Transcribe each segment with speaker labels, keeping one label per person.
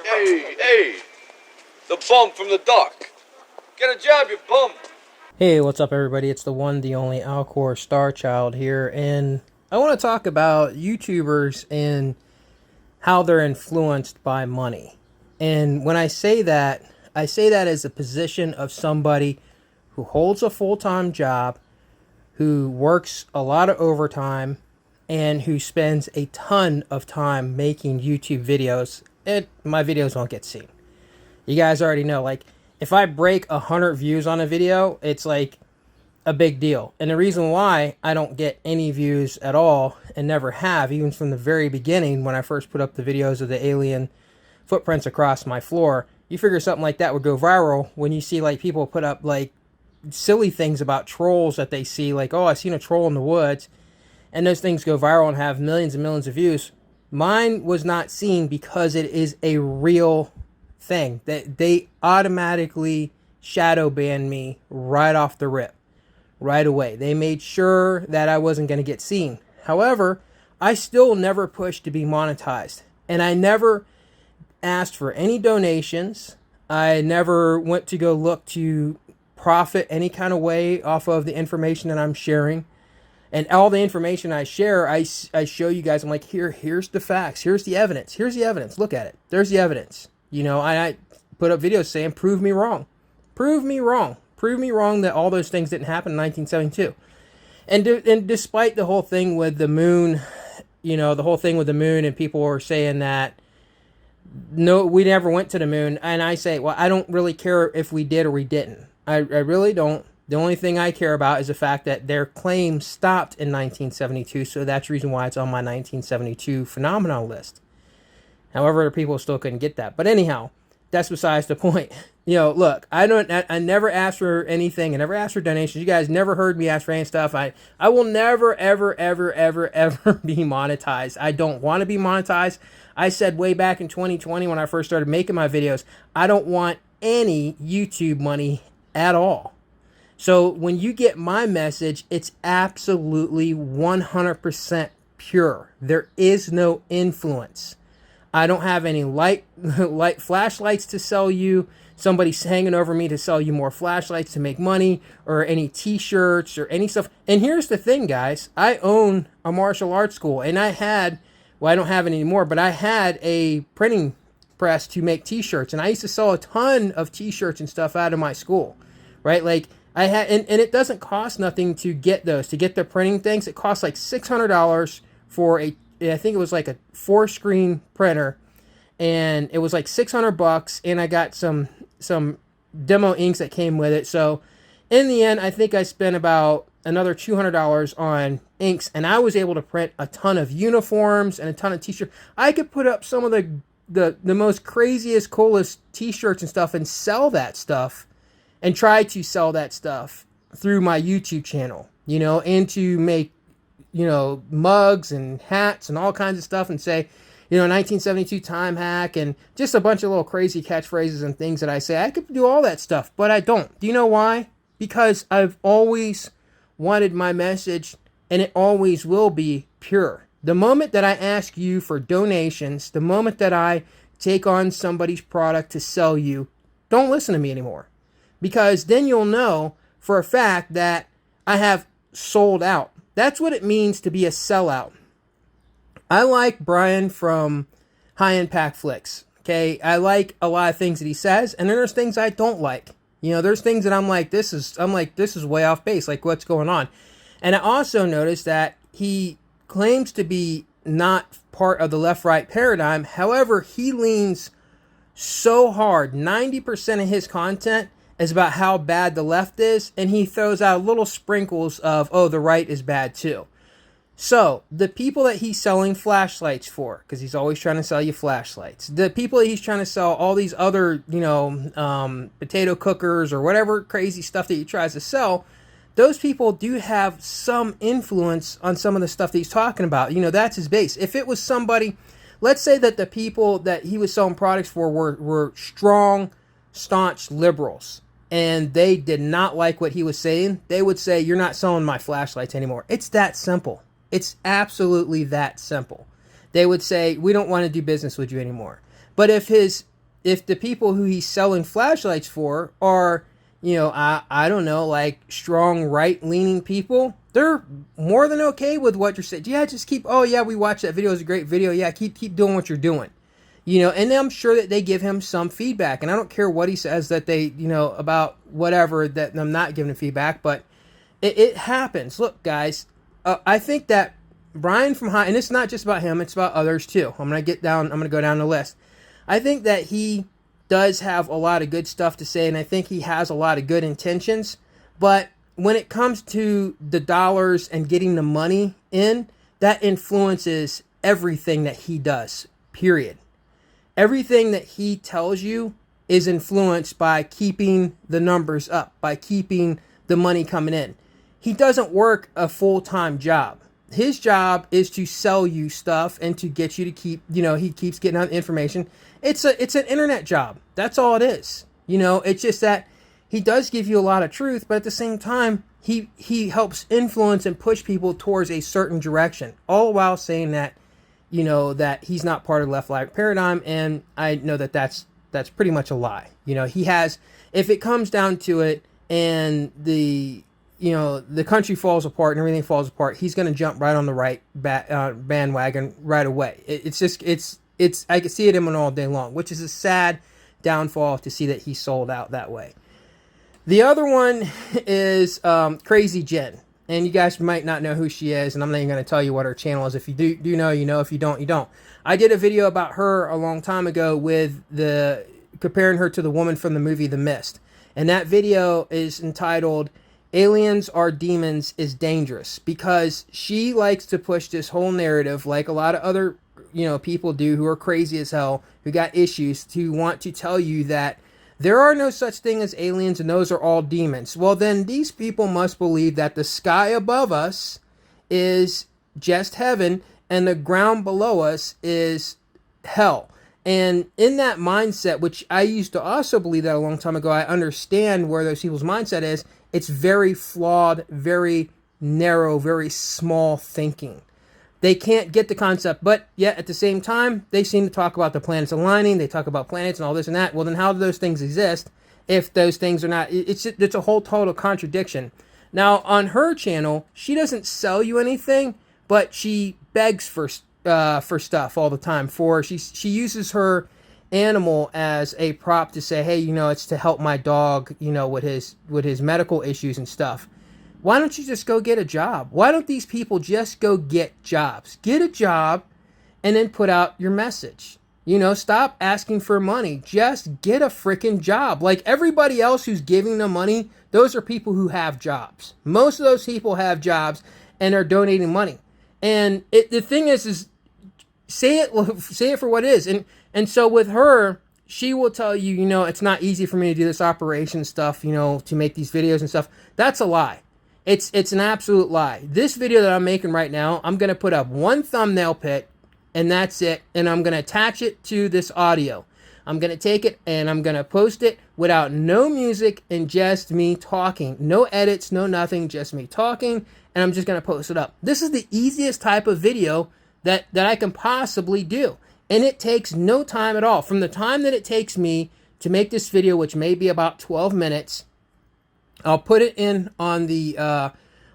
Speaker 1: Hey, the bum from the dock. Get a job, you bum.
Speaker 2: Hey, what's up, everybody? It's the one, the only Alcor Starchild here, and I want to talk about YouTubers and how they're influenced by money. And when I say that as a position of somebody who holds a full-time job, who works a lot of overtime, and who spends a ton of time making YouTube videos, and my videos don't get seen. You guys already know, like, if I break 100 views on a video, it's like a big deal. And the reason why I don't get any views at all, and never have, even from the very beginning when I first put up the videos of the alien footprints across my floor, you figure something like that would go viral when you see like people put up like silly things about trolls that they see, like, oh, I seen a troll in the woods, and those things go viral and have millions and millions of views. Mine was not seen because it is a real thing that they automatically shadow banned me right off the rip, right away. They made sure that I wasn't going to get seen. However, I still never pushed to be monetized, and I never asked for any donations. I never went to go look to profit any kind of way off of the information that I'm sharing. And all the information I share, I show you guys. I'm like, here's the facts. Here's the evidence. Look at it. There's the evidence. You know, I put up videos saying, prove me wrong. Prove me wrong. Prove me wrong that all those things didn't happen in 1972. And despite the whole thing with the moon, and people were saying that, no, we never went to the moon. And I say, well, I don't really care if we did or we didn't. I really don't. The only thing I care about is the fact that their claim stopped in 1972, so that's the reason why it's on my 1972 phenomenon list. However, people still couldn't get that. But anyhow, that's besides the point. You know, look, I never asked for anything. I never asked for donations. You guys never heard me ask for any stuff. I will never, ever, ever, ever, ever be monetized. I don't want to be monetized. I said way back in 2020 when I first started making my videos, I don't want any YouTube money at all. So when you get my message, it's absolutely 100% pure. There is no influence. I don't have any light flashlights to sell you. Somebody's hanging over me to sell you more flashlights to make money, or any t-shirts or any stuff. And here's the thing, guys. I own a martial arts school, and I don't have it anymore, but I had a printing press to make t-shirts, and I used to sell a ton of t-shirts and stuff out of my school, right? Like, I had, and it doesn't cost nothing to get those, to get the printing things. It costs like $600 for I think it was like a 4-screen printer, and it was like $600, and I got some demo inks that came with it. So in the end, I think I spent about another $200 on inks, and I was able to print a ton of uniforms and a ton of t-shirts. I could put up some of the most craziest, coolest t-shirts and stuff and sell that stuff, and try to sell that stuff through my YouTube channel, you know, and to make, you know, mugs and hats and all kinds of stuff, and say, you know, 1972 time hack, and just a bunch of little crazy catchphrases and things that I say. I could do all that stuff, but I don't. Do you know why? Because I've always wanted my message, and it always will be, pure. The moment that I ask you for donations, the moment that I take on somebody's product to sell you, don't listen to me anymore. Because then you'll know for a fact that I have sold out. That's what it means to be a sellout. I like Brian from High Impact Flicks. Okay, I like a lot of things that he says, and then there's things I don't like. You know, there's things that I'm like, this is way off base. Like, what's going on? And I also noticed that he claims to be not part of the left-right paradigm. However, he leans so hard. 90% of his content is about how bad the left is, and he throws out little sprinkles of, oh, the right is bad too. So, the people that he's selling flashlights for, because he's always trying to sell you flashlights, the people that he's trying to sell all these other, you know, potato cookers or whatever crazy stuff that he tries to sell, those people do have some influence on some of the stuff that he's talking about. You know, that's his base. If it was somebody, let's say that the people that he was selling products for were strong, staunch liberals, and they did not like what he was saying, they would say, you're not selling my flashlights anymore. It's that simple. It's absolutely that simple. They would say, we don't want to do business with you anymore. But if the people who he's selling flashlights for are, I don't know, like strong right-leaning people, they're more than okay with what you're saying. Yeah, just keep, oh yeah, we watched that video, it's a great video. Yeah, keep doing what you're doing. And I'm sure that they give him some feedback. And I don't care what he says that they, about whatever, that I'm not giving him feedback, but it happens. Look, guys, I think that Brian from High, and it's not just about him, it's about others too. I'm going to go down the list. I think that he does have a lot of good stuff to say, and I think he has a lot of good intentions. But when it comes to the dollars and getting the money in, that influences everything that he does, period. Everything that he tells you is influenced by keeping the numbers up, by keeping the money coming in. He doesn't work a full-time job. His job is to sell you stuff and to get you to keep, he keeps getting out information. It's an internet job. That's all it is. It's just that he does give you a lot of truth, but at the same time, he helps influence and push people towards a certain direction, all while saying that, that he's not part of the left light paradigm. And I know that that's pretty much a lie. He has, if it comes down to it and the country falls apart and everything falls apart, he's going to jump right on the right bandwagon right away. I can see it in him all day long, which is a sad downfall to see that he sold out that way. The other one is Crazy Jen. And you guys might not know who she is, and I'm not even going to tell you what her channel is. If you do know, you know. If you don't, you don't. I did a video about her a long time ago with comparing her to the woman from the movie The Mist. And that video is entitled Aliens Are Demons is Dangerous, because she likes to push this whole narrative like a lot of other people do who are crazy as hell, who got issues, to want to tell you that there are no such thing as aliens and those are all demons. Well, then these people must believe that the sky above us is just heaven and the ground below us is hell. And in that mindset, which I used to also believe that a long time ago, I understand where those people's mindset is. It's very flawed, very narrow, very small thinking. They can't get the concept, but yet at the same time, they seem to talk about the planets aligning. They talk about planets and all this and that. Well, then how do those things exist if those things are not? It's a whole total contradiction. Now, on her channel, she doesn't sell you anything, but she begs for stuff all the time. She uses her animal as a prop to say, hey, it's to help my dog, with his medical issues and stuff. Why don't you just go get a job? Why don't these people just go get jobs? Get a job and then put out your message. Stop asking for money. Just get a freaking job. Like everybody else who's giving them money, those are people who have jobs. Most of those people have jobs and are donating money. And the thing is say it for what it is. And so with her, she will tell you, it's not easy for me to do this operation stuff, to make these videos and stuff. That's a lie. It's an absolute lie. This video that I'm making right now, I'm going to put up one thumbnail pic, and that's it. And I'm going to attach it to this audio. I'm going to take it, and I'm going to post it without no music and just me talking. No edits, no nothing, just me talking, and I'm just going to post it up. This is the easiest type of video that I can possibly do. And it takes no time at all. From the time that it takes me to make this video, which may be about 12 minutes, I'll put it in on the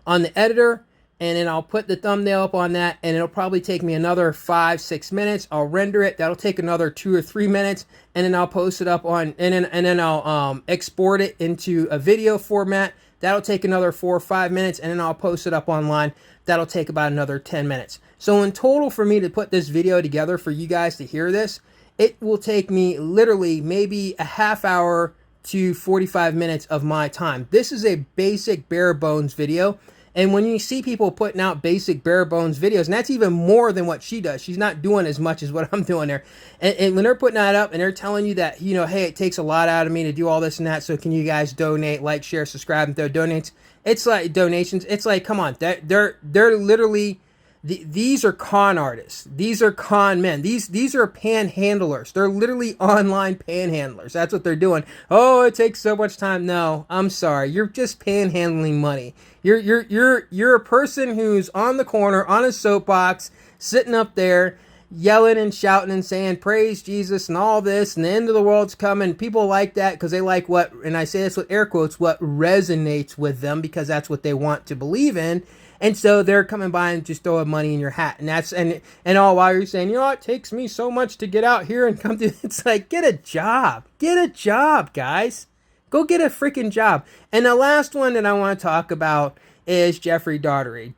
Speaker 2: editor, and then I'll put the thumbnail up on that, and it'll probably take me another 5-6 minutes. I'll render it. That'll take another 2 or 3 minutes, and then I'll post it up on, and then I'll export it into a video format. That'll take another 4 or 5 minutes, and then I'll post it up online. That'll take about another 10 minutes. So in total, for me to put this video together for you guys to hear this, it will take me literally maybe a half hour to 45 minutes of my time. This is a basic bare bones video. And when you see people putting out basic bare bones videos, and that's even more than what she does. She's not doing as much as what I'm doing there. And when they're putting that up and they're telling you that, hey, it takes a lot out of me to do all this and that. So can you guys donate, like, share, subscribe, and throw donates? It's like donations. It's like, come on, they're literally, these are con artists. These are con men. These are panhandlers. They're literally online panhandlers. That's what they're doing. Oh, it takes so much time. No, I'm sorry. You're just panhandling money. You're a person who's on the corner on a soapbox, sitting up there, yelling and shouting and saying praise Jesus and all this and the end of the world's coming. People like that because they like what, and I say this with air quotes, what resonates with them, because that's what they want to believe in. And so they're coming by and just throwing money in your hat. And that's, and all while you're saying, you know, it takes me so much to get out here and come to, it's like, get a job, guys. Go get a freaking job. And the last one that I want to talk about is Jeffrey Daugherty.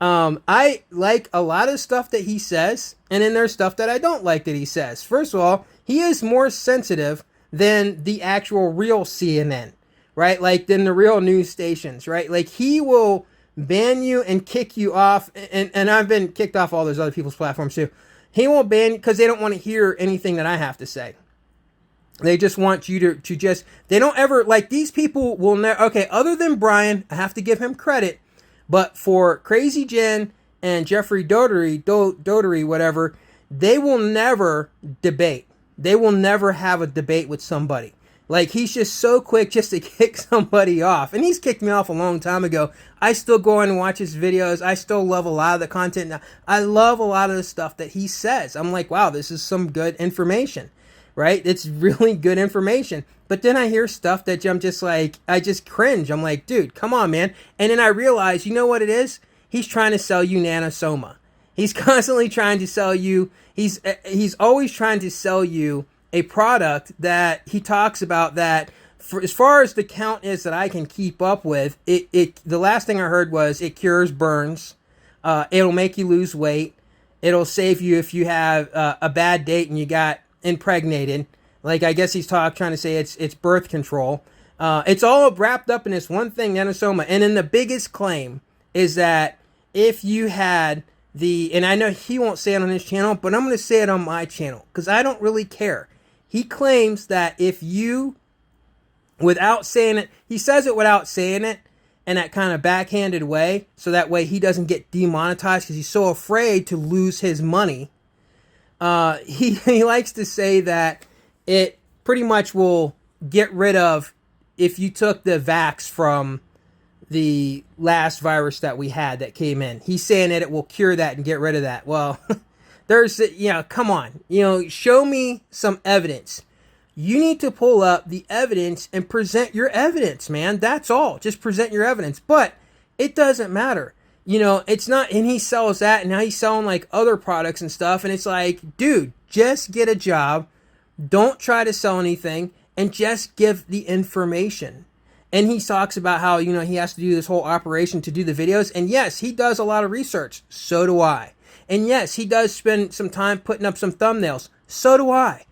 Speaker 2: I like a lot of stuff that he says, and then there's stuff that I don't like that he says. First of all, he is more sensitive than the actual real CNN, right? Like, than the real news stations, right? Like, he will ban you and kick you off, and I've been kicked off all those other people's platforms too. He won't ban you because they don't want to hear anything that I have to say. They just want you to just, they don't ever, like, these people will never, okay, other than Brian, I have to give him credit, but for Crazy Jen and Jeffrey Daugherty, whatever, they will never debate. They will never have a debate with somebody. Like, he's just so quick just to kick somebody off. And he's kicked me off a long time ago. I still go in and watch his videos. I still love a lot of the content. I love a lot of the stuff that he says. I'm like, wow, this is some good information, right? It's really good information. But then I hear stuff that I'm just like, I just cringe. I'm like, dude, come on, man. And then I realize, you know what it is? He's trying to sell you Nanosoma. He's constantly trying to sell you, he's always trying to sell you a product that he talks about that, for as far as the count is that I can keep up with, the last thing I heard was it cures burns, it'll make you lose weight, it'll save you if you have a bad date and you got impregnated. Like, I guess he's trying to say it's birth control. It's all wrapped up in this one thing, Nanosoma. And then the biggest claim is that if you had and I know he won't say it on his channel, but I'm going to say it on my channel because I don't really care. He claims that if you, without saying it, he says it without saying it in that kind of backhanded way, so that way he doesn't get demonetized because he's so afraid to lose his money. He likes to say that it pretty much will get rid of, if you took the vax from the last virus that we had that came in. He's saying that it will cure that and get rid of that. Well, there's, come on, show me some evidence. You need to pull up the evidence and present your evidence, man. That's all. Just present your evidence. But it doesn't matter. It's not, and he sells that, and now he's selling like other products and stuff. And it's like, dude, just get a job. Don't try to sell anything, and just give the information. And he talks about how, he has to do this whole operation to do the videos. And yes, he does a lot of research. So do I. And yes, he does spend some time putting up some thumbnails. So do I.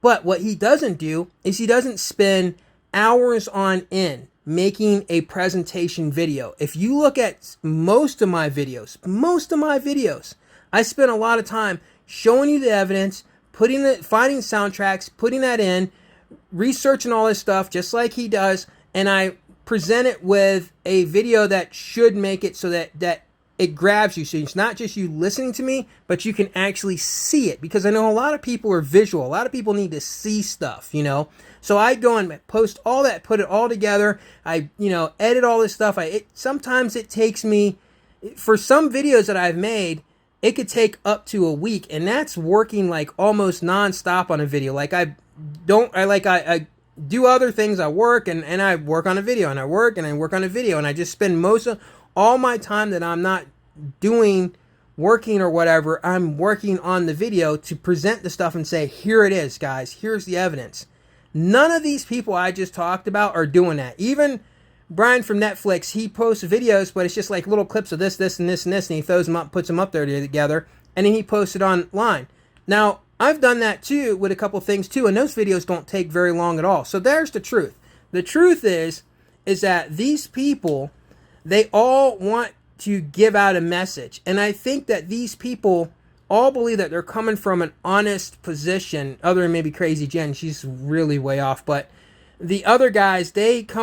Speaker 2: But what he doesn't do is he doesn't spend hours on end making a presentation video. If you look at most of my videos, I spend a lot of time showing you the evidence, finding soundtracks, putting that in, researching all this stuff just like he does. And I present it with a video that should make it so that it grabs you. So it's not just you listening to me, but you can actually see it. Because I know a lot of people are visual. A lot of people need to see stuff, So I go and post all that, put it all together. I, edit all this stuff. Sometimes it takes me, for some videos that I've made, it could take up to a week. And that's working like almost nonstop on a video. Like I do other things. I work and I work on a video, and I work and I work on a video, and I just spend most of all my time that I'm not working or whatever, I'm working on the video to present the stuff and say, here it is, guys, here's the evidence. None of these people I just talked about are doing that. Even Brian from Netflix, he posts videos, but it's just like little clips of this, and this, and this, and he throws them up, puts them up there together, and then he posts it online. Now, I've done that too with a couple things too, and those videos don't take very long at all. So there's the truth. The truth is that these people, they all want to give out a message. And I think that these people all believe that they're coming from an honest position, other than maybe Crazy Jen. She's really way off. But the other guys, they try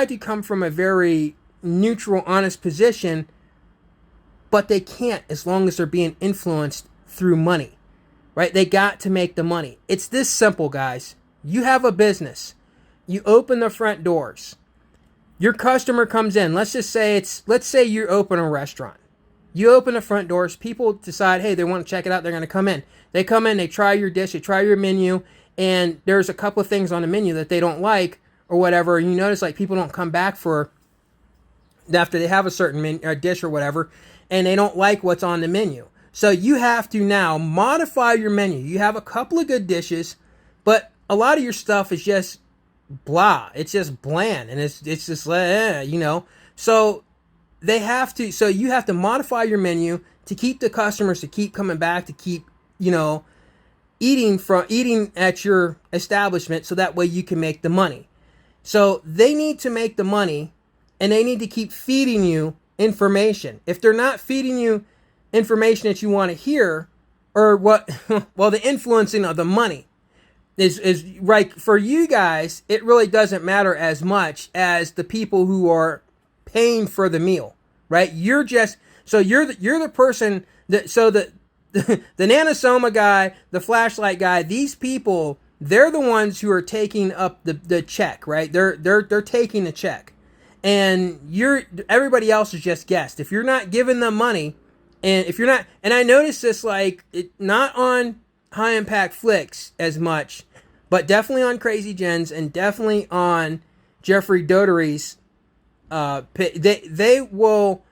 Speaker 2: to come from a very neutral, honest position, but they can't as long as they're being influenced through money, right? They got to make the money. It's this simple, guys. You have a business. You open the front doors. Your customer comes in. Let's say you open a restaurant. You open the front doors, people decide, hey, they want to check it out, they're going to come in. They come in, they try your dish, they try your menu, and there's a couple of things on the menu that they don't like or whatever. And you notice like people don't come back for after they have a certain dish or whatever, and they don't like what's on the menu. So you have to now modify your menu. You have a couple of good dishes, but a lot of your stuff is just blah. It's just bland, and it's just you know. So they have to. So you have to modify your menu to keep the customers to keep coming back, to keep, you know, eating at your establishment, so that way you can make the money. So they need to make the money, and they need to keep feeding you information. If they're not feeding you information that you want to hear, or what, well, the influencing of the money is right for you guys. It really doesn't matter as much as the people who are paying for the meal, right? You're the person that, so that the Nanosoma guy, the flashlight guy, these people, they're the ones who are taking up the check, right? They're taking the check, and everybody else is just guests. If you're not giving them money, and if you're not, and I noticed this, like, not on High Impact Flicks as much, but definitely on Crazy Jen's and definitely on Jeffrey Dotery's. They will,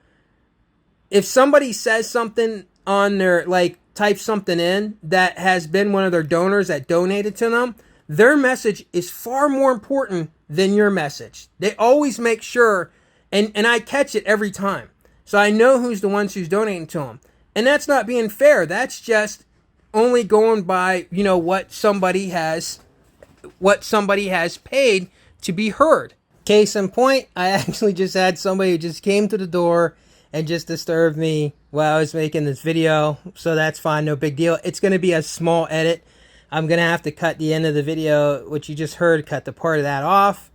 Speaker 2: if somebody says something on their, like, type something in that has been one of their donors that donated to them, their message is far more important than your message. They always make sure, and I catch it every time. So I know who's the ones who's donating to them. And that's not being fair. That's just only going by, you know, what somebody has paid to be heard. Case in point, I actually just had somebody who just came to the door and just disturbed me while I was making this video. So that's fine, no big deal. It's going to be a small edit. I'm going to have to cut the end of the video, which you just heard, cut the part of that off,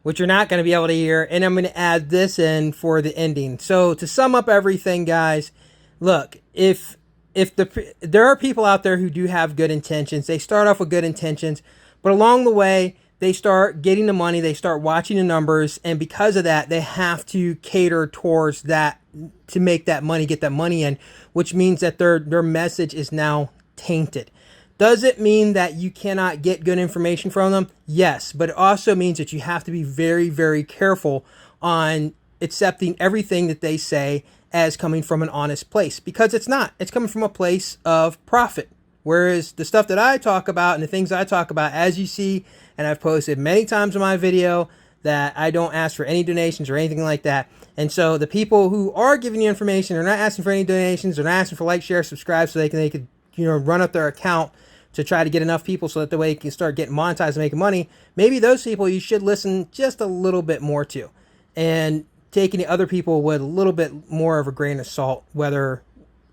Speaker 2: which you're not going to be able to hear. And I'm going to add this in for the ending. So to sum up everything, guys, look, if there are people out there who do have good intentions, they start off with good intentions, but along the way, they start getting the money, they start watching the numbers, and because of that, they have to cater towards that to make that money, get that money in, which means that their message is now tainted. Does it mean that you cannot get good information from them? Yes, but it also means that you have to be very, very careful on accepting everything that they say as coming from an honest place, because it's not. It's coming from a place of profit. Whereas the stuff that I talk about and the things I talk about, as you see, and I've posted many times in my video, that I don't ask for any donations or anything like that. And so the people who are giving you information are not asking for any donations. They're not asking for like, share, subscribe, so they could run up their account to try to get enough people so that the way you can start getting monetized and making money. Maybe those people you should listen just a little bit more to, and taking the other people with a little bit more of a grain of salt, whether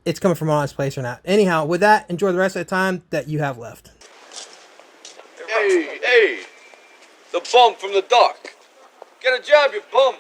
Speaker 2: it's coming from an honest place or not. Anyhow, with that, enjoy the rest of the time that you have left.
Speaker 1: Hey, the bum from the dock. Get a job, you bum.